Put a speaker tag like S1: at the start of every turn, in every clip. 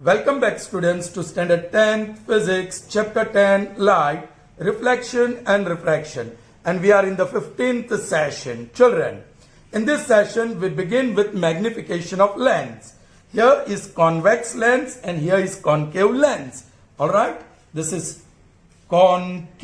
S1: Welcome back students to Standard 10 Physics, Chapter 10 Light, Reflection and Refraction. And we are in the 15th session. Children, in this session we begin with magnification of lens. Here is convex lens and here is concave lens. Alright, this is convex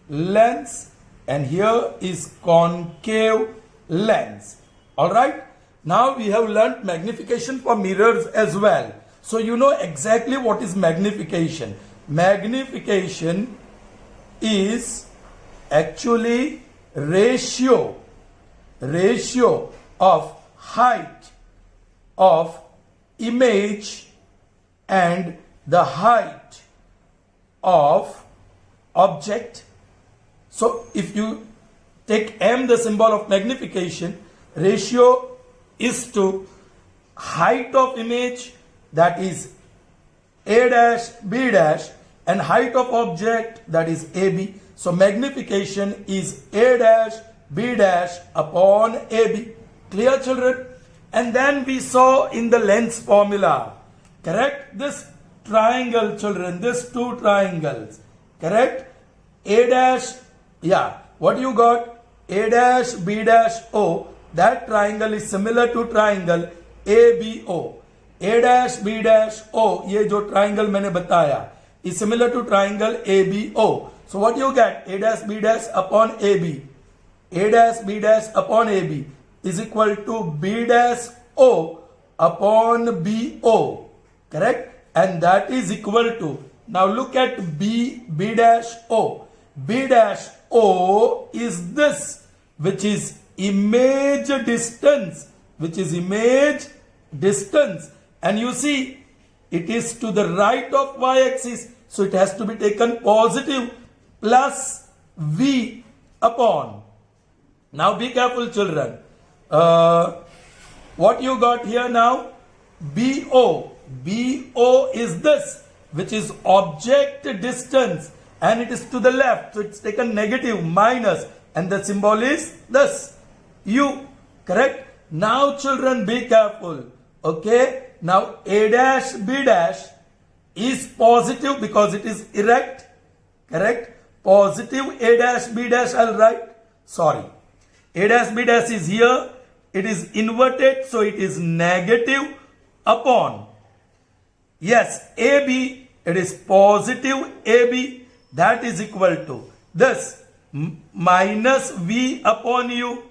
S1: lens and here is concave lens. Alright. Now we have learnt magnification for mirrors as well. So you know exactly what is magnification. Magnification is actually ratio of height of image and the height of object. So if you take M, the symbol of magnification, ratio is to height of image, that is A dash, B dash, and height of object, that is AB. So magnification is A dash, B dash upon AB. Clear, children? And then we saw in the lens formula, correct? This triangle, children, this two triangles, correct? A dash, yeah, what you got? A dash, B dash, O. That triangle is similar to triangle ABO. A dash, B dash, O. ये जो triangle मैंने बताया is similar to triangle ABO. So what you get? A dash, B dash upon AB. A dash, B dash upon AB is equal to B dash O upon BO. Correct? And that is equal to, now look at B dash O. B dash O is this, which is image distance, and you see it is to the right of y-axis, so it has to be taken positive, plus V upon. Now be careful, children. What you got here now? BO is this, which is object distance, and it is to the left, so it's taken negative, minus, and the symbol is this, U. Correct? Now children, be careful. Okay? Now A dash, B dash is positive because it is erect. Correct? Positive A dash, B dash, I'll write. Sorry. A dash, B dash is here. It is inverted, so it is negative upon. Yes, AB, it is positive AB. That is equal to this, minus V upon U.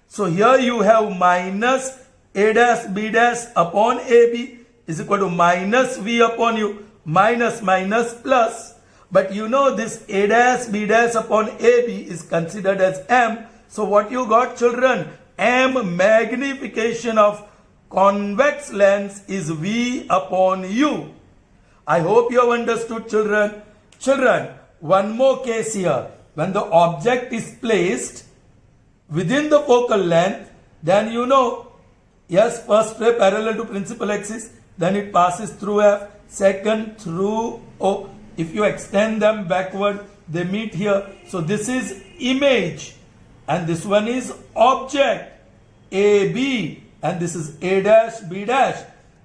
S1: So here you have minus A dash, B dash upon AB is equal to minus V upon U. Minus, minus, plus. But you know this A dash, B dash upon AB is considered as M. So what you got, children? M, magnification of convex lens, is V upon U. I hope you have understood, children. Children, one more case here. When the object is placed within the focal length, then you know, yes, first ray parallel to principal axis, then it passes through F, second through O. If you extend them backward, they meet here. So this is image, and this one is object, AB, and this is A dash, B dash.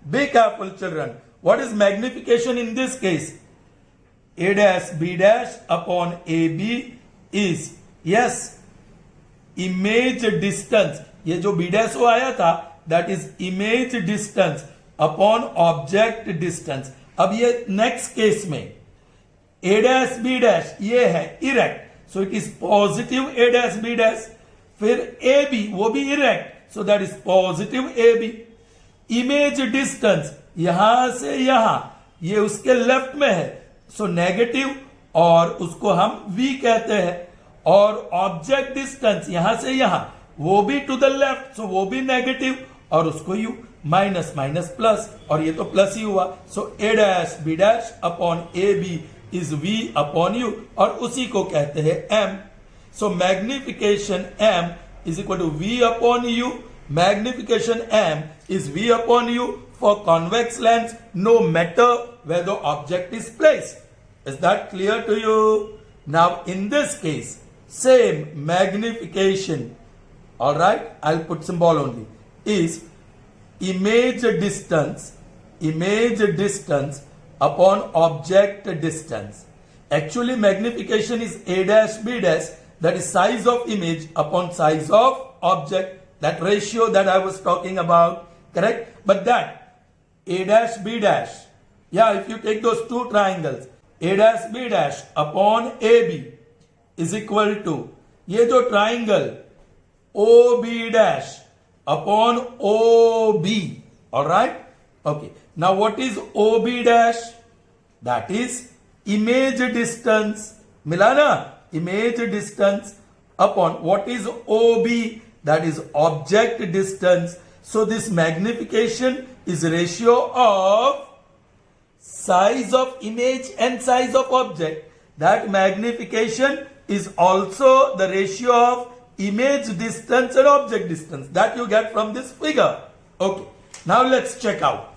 S1: Be careful, children. What is magnification in this case? A dash, B dash upon AB is, yes, image distance. ये जो B dash O आया था, that is image distance upon object distance. अब ये next case में A dash, B dash ये है erect, so it is positive A dash, B dash. फिर AB वो भी erect, so that is positive AB. Image distance यहां से यहां, ये उसके लेफ्ट में है, सो नेगेटिव, और उसको हम V कहते हैं. और ऑब्जेक्ट डिस्टेंस यहां से यहां, वो भी टू द लेफ्ट, सो वो भी नेगेटिव, और उसको U, माइनस माइनस प्लस, और ये तो प्लस ही हुआ. So A dash, B dash upon AB is V upon U, और उसी को कहते हैं M. So magnification M is equal to V upon U. Magnification M is V upon U for convex lens, no matter where the object is placed. Is that clear to you? Now in this case, same magnification, all right, I'll put symbol only, is image distance upon object distance. Actually, magnification is a dash b dash, that is size of image upon size of object, that ratio that I was talking about, correct? But that a dash b dash, yeah, if you take those two triangles, a dash b dash upon ab is equal to ये जो triangle OB dash upon OB, all right? Okay, now what is OB dash? That is image distance, मिला ना, image distance upon what is OB? That is object distance. So this magnification is ratio of size of image and size of object. That magnification is also the ratio of image distance and object distance that you get from this figure. Okay, now let's check out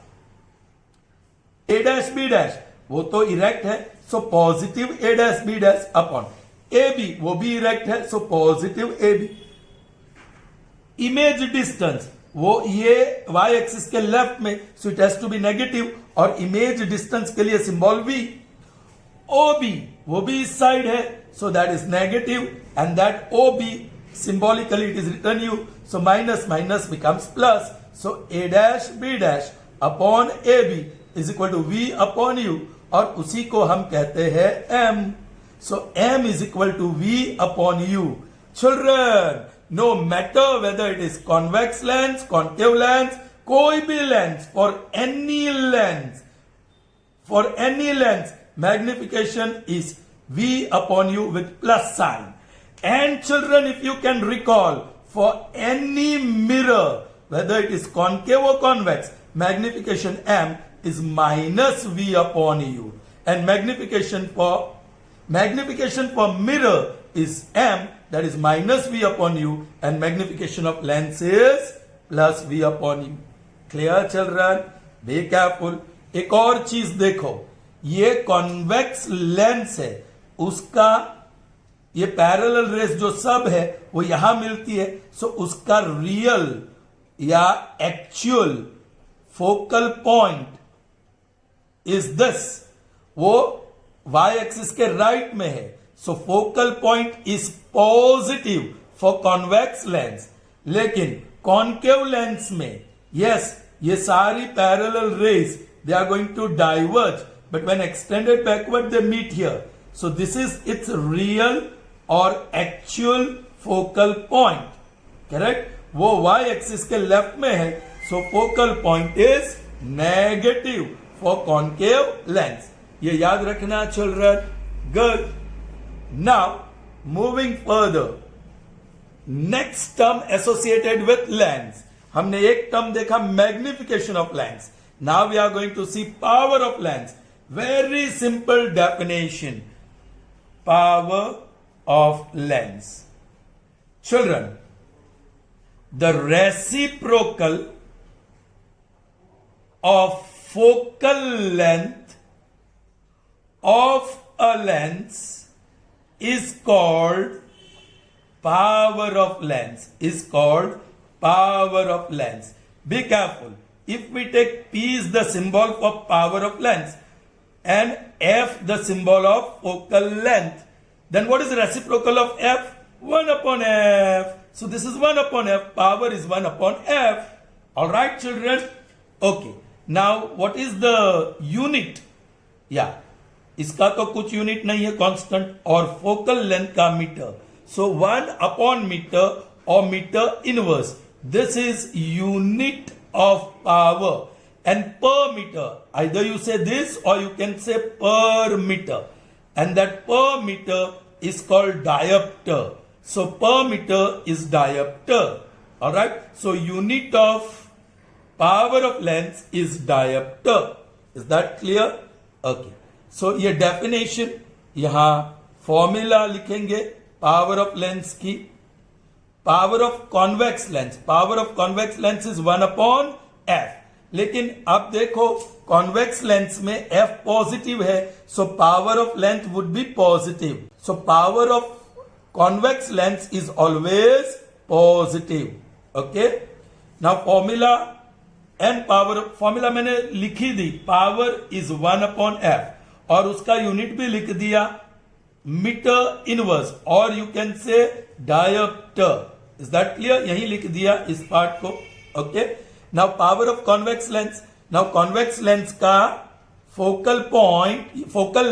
S1: a dash b dash, वो तो erect है, so positive a dash b dash upon ab, वो भी erect है, so positive ab. Image distance, वो ये y axis के left में, so it has to be negative, और इमेज डिस्टेंस के लिए सिंबल v. OB, वो भी इस साइड है, so that is negative, and that OB symbolically it is written u, so minus minus becomes plus, so a dash b dash upon AB is equal to v upon u, और उसी को हम कहते हैं m, so m is equal to v upon u. Children, no matter whether it is convex lens, concave lens, कोई भी lens, for any lens magnification is v upon u with plus sign. And children, if you can recall, for any mirror, whether it is concave or convex, magnification m is minus v upon u. And magnification for mirror is m, that is minus v upon u, and magnification of lens is plus v upon u. Clear children? Be careful. एक और चीज देखो, ये convex lens है, उसका ये parallel race जो सब है वो यहां मिलती है, सो उसका रियल या actual focal point is this, वो y एक्सिस के राइट में है, so focal point is positive for convex lens. लेकिन कॉन्केव लेंस में यस, ये सारी parallel rays they are going to diverge, but when extended backward they meet here, so this is its real or actual focal point, correct? वो y axis के left में है, so focal point is negative for concave lens. ये याद रखना children. Good. Now moving further, next term associated with lens, हमने एक term देखा magnification of lens. Now we are going to see power of lens. Very simple definition. Power of lens. Children, the reciprocal of focal length of a lens is called power of lens. Is called power of lens. Be careful. If we take P is the symbol for power of lens, and f the symbol of focal length, then what is the reciprocal of f? 1 upon f. So this is 1 upon f. Power is 1 upon f. All right children? Okay. Now what is the unit? Yeah, इसका तो कुछ unit नहीं है, constant, और focal length का metre, so 1 upon metre or meter inverse, this is unit of power. And per meter, either you say this or you can say per meter, and that per meter is called diopter. So per meter is diopter. All right, so unit of power of lens is diopter. Is that clear? Okay, so ये definition, यहाँ formula लिखेंगे power of lens की. Power of convex lens, power of convex lens is 1 upon f. लेकिन अब देखो convex lens में f positive है, so power of length would be positive, so power of convex lens is always positive. Okay, now formula and power, formula मैंने लिखी दी, power is 1/f और उसका unit भी लिख दिया मीटर इनवर्स, और you can say dioptre. Is that clear? यही लिख दिया इस पार्ट को. Okay, now power of convex lens. Now convex lens का focal point, focal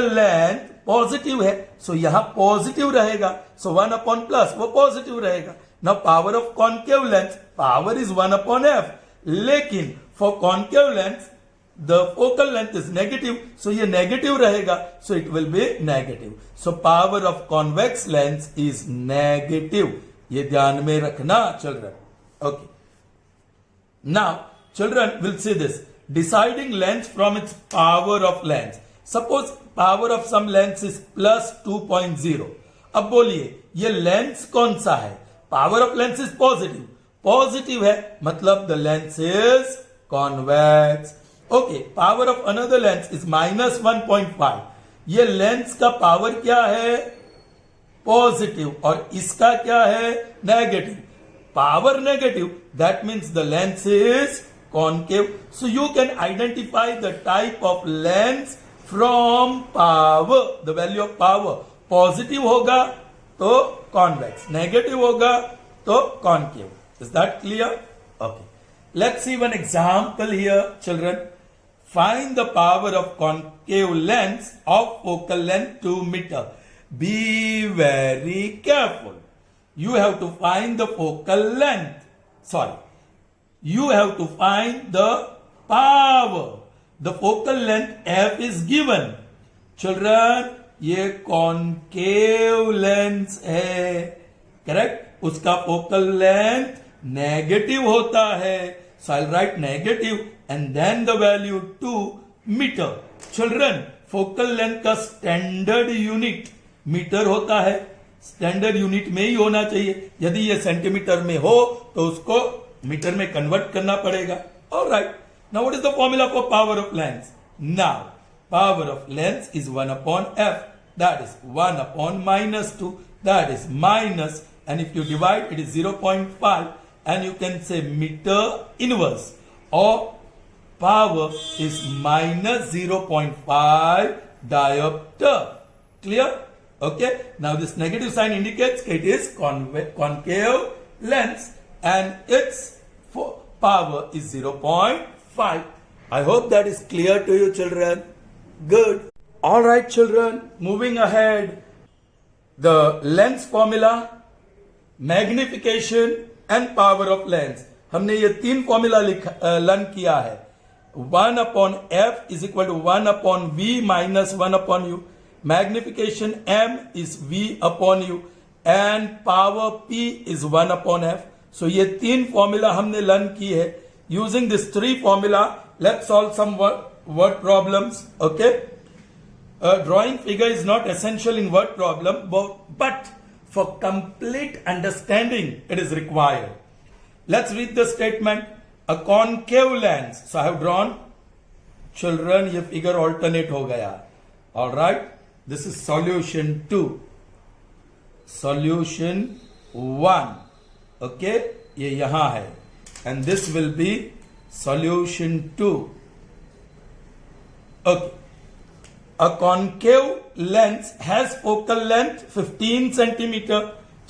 S1: length positive है, सो यहां पॉजिटिव रहेगा, सो 1/+ वो पॉजिटिव रहेगा. Now power of concave lens, power is 1/f, लेकिन for concave lens the focal length is negative, so ये negative रहेगा, so it will be negative. So power of convex lens is negative. ये ध्यान में रखना children. Okay, now children will see this. Deciding length from its power of length. Suppose power of some length is plus 2.0. अब बोलिए ये lens कौन सा है? Power of lens is positive, positive है मतलब the lens is convex. Okay, power of another lens is -1.5. ये lens का पावर क्या है? पॉजिटिव, और इसका क्या है? Negative. Power negative, that means the lens is concave. So you can identify the type of lens from power, the value of power. Positive होगा तो convex, negative होगा तो concave. Is that clear? Okay. Let's see one example here, children. Find the power of concave lens of focal length 2 meter. Be very careful. You have to find the focal length. Sorry. You have to find the power. The focal length f is given. Children, ये concave lens है. Correct? उसका focal length negative होता है. So I'll write negative and then the value 2 meter. Children, focal length का standard unit metre होता है. Standard unit में ही होना चाहिए. यदि ये सेंटीमीटर में हो तो उसको मीटर में कन्वर्ट करना पड़ेगा. Alright, now what is the formula for power of lens? Now power of lens is 1/f, that is 1/-2, that is minus, and if you divide it is 0.5, and you can say metre inverse, और power is -0.5 diopter. Clear? Okay, now this negative sign indicates it is concave lens and its power is 0.5. I hope that is clear to you, children. Good. All right, children, moving ahead. The lens formula, magnification and power of lens. हमने ये 3 formula learn किया है. 1/f is equal to 1/v minus 1/u. Magnification m is v upon u and power p is 1/f. So ये 3 formula हमने learn की है. Using this 3 formula, let's solve some word problems. Okay, drawing figure is not essential in word problem, but for complete understanding it is required. Let's read the statement. A concave lens. So I have drawn. Children, ये figure alternate हो गया. All right. This is solution 2. Solution 1. Okay, ये यहां है. And this will be solution 2. Okay. A concave lens has focal length 15 centimeter.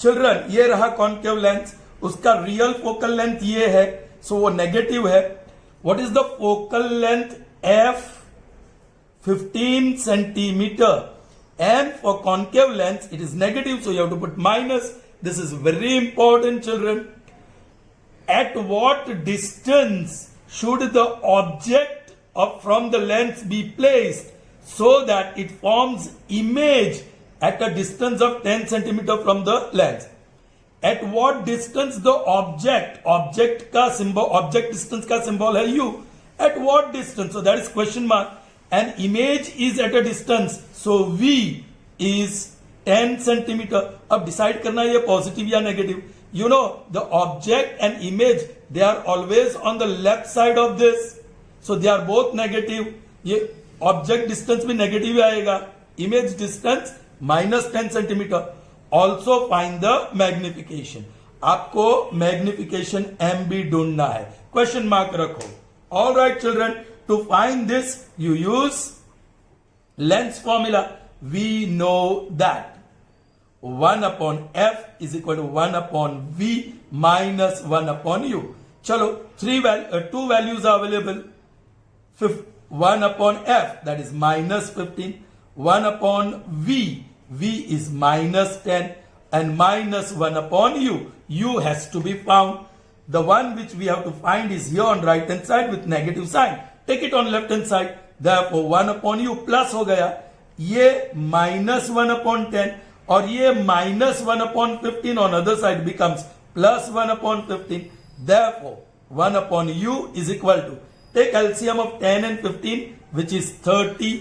S1: Children, ये रहा concave lens. उसका real focal length ये है. So वो negative है. What is the focal length f? 15 centimeter. And for concave lens, it is negative, so you have to put minus. This is very important, children. At what distance should the object from the lens be placed so that it forms image at a distance of 10 centimeter from the lens? At what distance the object का symbol, object distance का symbol है u. At what distance? So that is question mark. An image is at a distance, so v is 10 centimeter. अब decide करना है ये positive या negative. You know the object and image, they are always on the left side of this, so they are both negative. ये object distance भी negative आएगा. Image distance -10 centimeter. Also find the magnification. आपको magnification m भी ढूंढना है, question mark रखो. All right children, to find this you use lens formula. We know that 1 upon f is equal to 1 upon v minus 1 upon u. चलो two values are available. 1 upon f, that is minus 15. 1 upon v, v is minus 10, and minus 1 upon u. U has to be found. The one which we have to find is here on right hand side with negative sign. Take it on left hand side. Therefore 1 upon u plus हो गया. ये minus 1 upon 10 और ये minus 1 upon 15 on other side becomes plus 1 upon 15. Therefore 1 upon u is equal to, take LCM of 10 and 15 which is 30,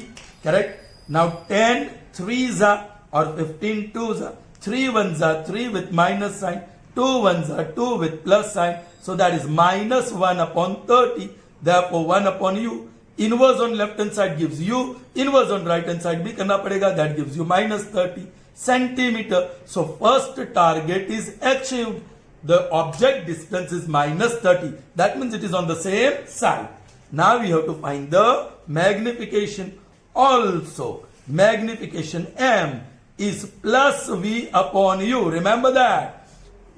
S1: correct? Now 10 3s are or 15 2s are, 3 1s are 3 with minus sign, 2 1s are 2 with plus sign, so that is minus 1 upon 30. Therefore 1 upon u, inverse on left hand side gives u, inverse on right hand side भी करना पड़ेगा, that gives you minus 30 centimeter. So first target is achieved. The object distance is minus 30. That means it is on the same side. Now we have to find the magnification. Also, magnification m is plus v upon u. Remember that.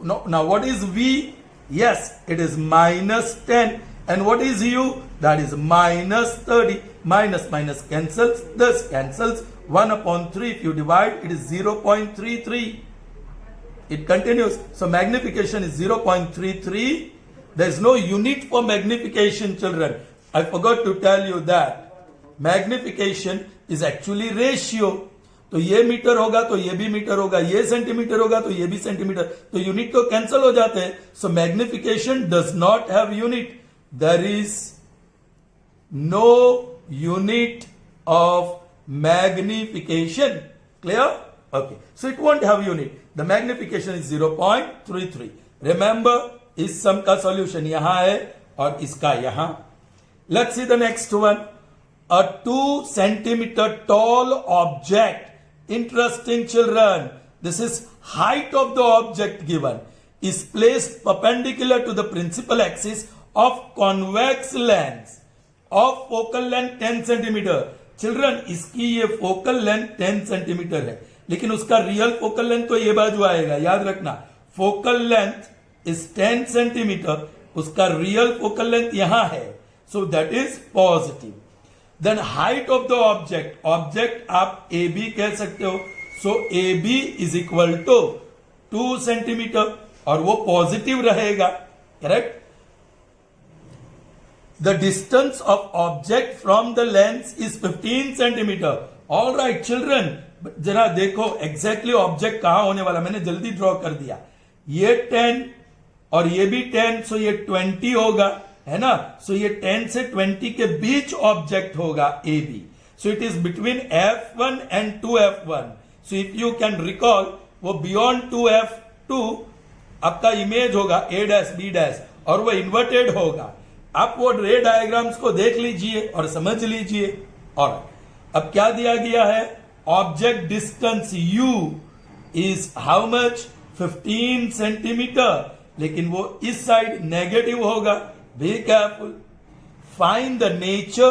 S1: Now what is v? Yes, it is minus 10. And what is u? That is minus 30. Minus minus cancels. This cancels. 1 upon 3, if you divide, it is 0.33. It continues. So magnification is 0.33. There is no unit for magnification, children. I forgot to tell you that. Magnification is actually ratio. तो ये metre होगा तो ये भी metre होगा, ये centimetre होगा तो ये भी सेंटीमीटर, तो यूनिट तो कैंसिल हो जाते हैं. So magnification does not have unit. There is no unit of magnification. Clear? Okay. So it won't have unit. The magnification is 0.33. Remember, इस sum का solution यहाँ है और इसका यहाँ. Let's see the next one. A 2 centimeter tall object. Interesting, children. This is height of the object given. Is placed perpendicular to the principal axis of convex lens of focal length 10 centimeter. Children, इसकी ये focal length 10 centimetre है, लेकिन उसका real focal length तो ये बाजू आएगा. याद रखना, फोकल लेंथ इज 10 सेंटीमीटर, उसका रियल फोकल लेंथ यहां है, so that is positive. Then height of the object, object आप ए बी कह सकते हो. So A B is equal to 2 centimetre और वो पॉजिटिव रहेगा, correct. The distance of object from the lens is 15 centimeter. All right, children. जरा देखो exactly object कहां होने वाला. मैंने जल्दी ड्रॉ कर दिया. ये 10 और ये भी 10, so ये 20 होगा, है ना. So ये 10 से 20 के बीच ऑब्जेक्ट होगा AB. So it is between F1 and 2F1. So if you can recall, वो beyond 2F2 आपका इमेज होगा A डैश B डैश और वो इन्वर्टेड होगा. आप वो रे डायग्राम्स को देख लीजिए और समझ लीजिए. और अब क्या दिया गया है? Object distance u is how much? 15 centimetre, लेकिन वो इस साइड नेगेटिव होगा. Be careful. Find the nature,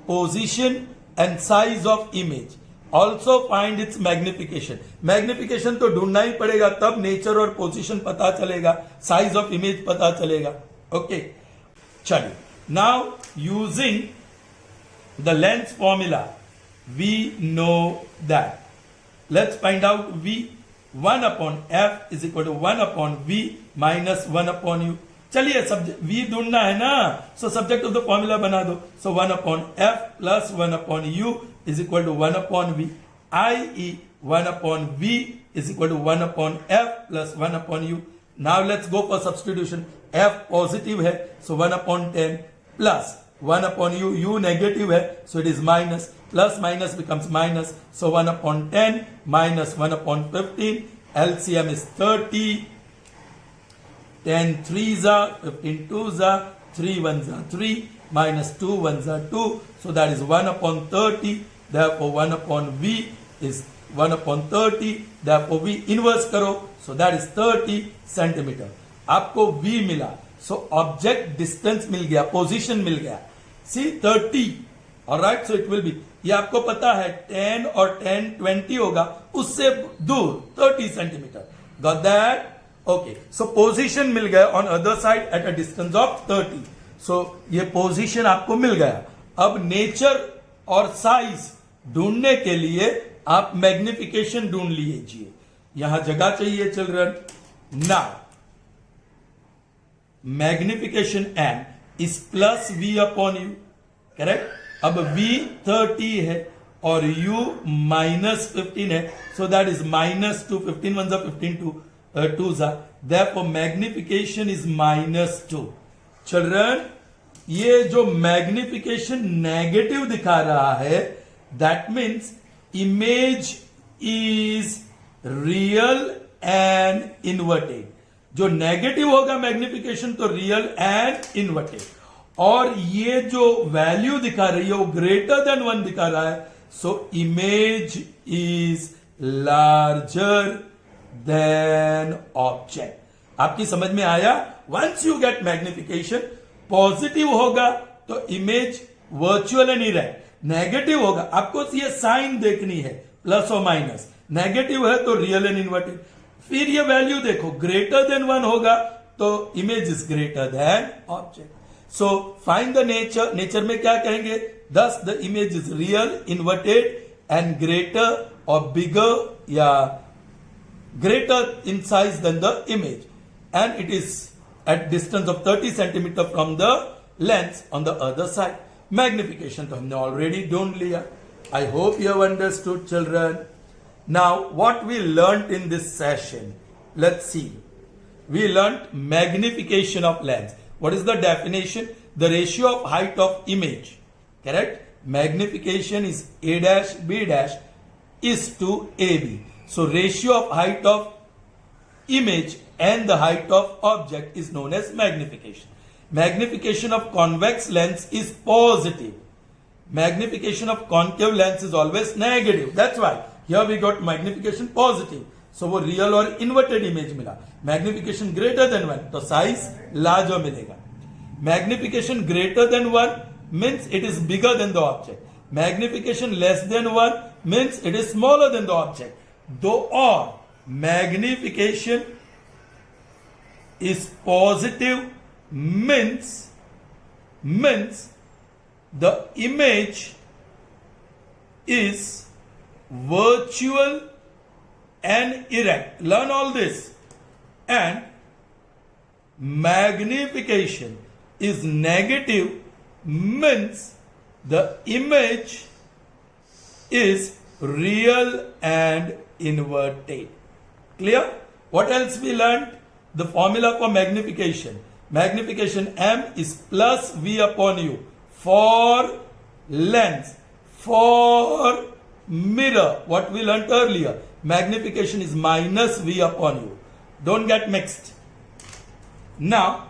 S1: position and size of image. Also find its magnification. Magnification तो ढूंढना ही पड़ेगा, तब नेचर और पोजीशन पता चलेगा, साइज ऑफ इमेज पता चलेगा. ओके चलिए. Now using the lens formula we know that. Let's find out v. 1 upon f is equal to 1 upon v minus 1 upon u. चलिए सब्जेक्ट v ढूंढना है ना, so subject of the formula बना दो. सो 1 upon f plus 1 upon u is equal to 1 upon v, i.e. 1 upon v is equal to 1 upon f plus 1 upon u. Now let's go for substitution. f positive है, so 1 upon 10 plus 1 upon u, u negative है, so it is minus, plus minus becomes minus, so 1 upon 10 minus 1 upon 15, LCM is 30, 10 3s are, 15 2s are, 3 1s are 3, minus 2 1s are 2, so that is 1 upon 30, therefore 1 upon v is 1 upon 30. Therefore V inverse करो, so that is 30 centimeter. आपको V मिला, so object distance मिल गया, position मिल गया. See 30. Alright, so it will be. ये आपको पता है 10 और 10 20 होगा, उससे दूर 30 centimeter. Got that? Okay. So position मिल गया on other side at a distance of 30. So ये position आपको मिल गया. अब nature और size ढूंढने के लिए आप मैग्निफिकेशन ढूंढ लीजिए. यहां जगह चाहिए children. Now magnification m is plus v upon u. Correct. अब v 30 है और u माइनस 15 है, सो दैट इज माइनस 2. 15 1 15 2 जा. Therefore magnification is minus 2. Children, ये जो मैग्निफिकेशन नेगेटिव दिखा रहा है, that means image is real and inverted. जो नेगेटिव होगा मैग्निफिकेशन तो रियल एंड इन्वर्टेड. और ये जो वैल्यू दिखा रही है वो ग्रेटर देन 1 दिखा रहा है, so image is larger than object. आपकी समझ में आया? Once you get magnification, positive होगा तो image virtual and erect, negative होगा आपको ये साइन देखनी है, प्लस और माइनस. नेगेटिव है तो रियल एंड इन्वर्टेड. फिर ये वैल्यू देखो, ग्रेटर देन 1 होगा तो image is greater than object. So find the nature. Nature में क्या कहेंगे? Thus the image is real, inverted and greater और बिगर या greater in size than the image, and it is at distance of 30 centimeter from the lens on the other side. Magnification तो हमने already ढूंढ लिया. I hope you have understood, children. Now what we learnt in this session, let's see. We learnt magnification of lens. What is the definition? The ratio of height of image. Correct? Magnification is A dash B dash is to AB. So ratio of height of image and the height of object is known as magnification. Magnification of convex lens is positive. Magnification of concave lens is always negative. That's why here we got magnification positive. So वो real और inverted image मिला. Magnification greater than 1 तो size larger मिलेगा. Magnification greater than 1 means it is bigger than the object. Magnification less than 1 means it is smaller than the object. Though or magnification is positive means the image is virtual and erect. Learn all this. And magnification is negative means the image is real and inverted. Clear? What else we learned? The formula for magnification. Magnification M is plus V upon U. For lens, for mirror, what we learnt earlier, magnification is minus V upon U. Don't get mixed. Now,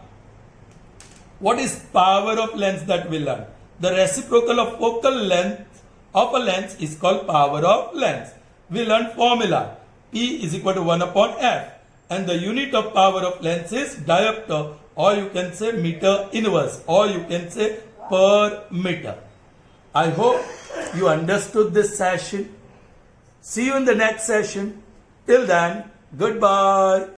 S1: what is power of lens that we learned? The reciprocal of focal length of a lens is called power of lens. We learned formula. P is equal to 1 upon F. And the unit of power of lens is diopter, or you can say meter inverse, or you can say per meter. I hope you understood this session. See you in the next session. Till then, goodbye.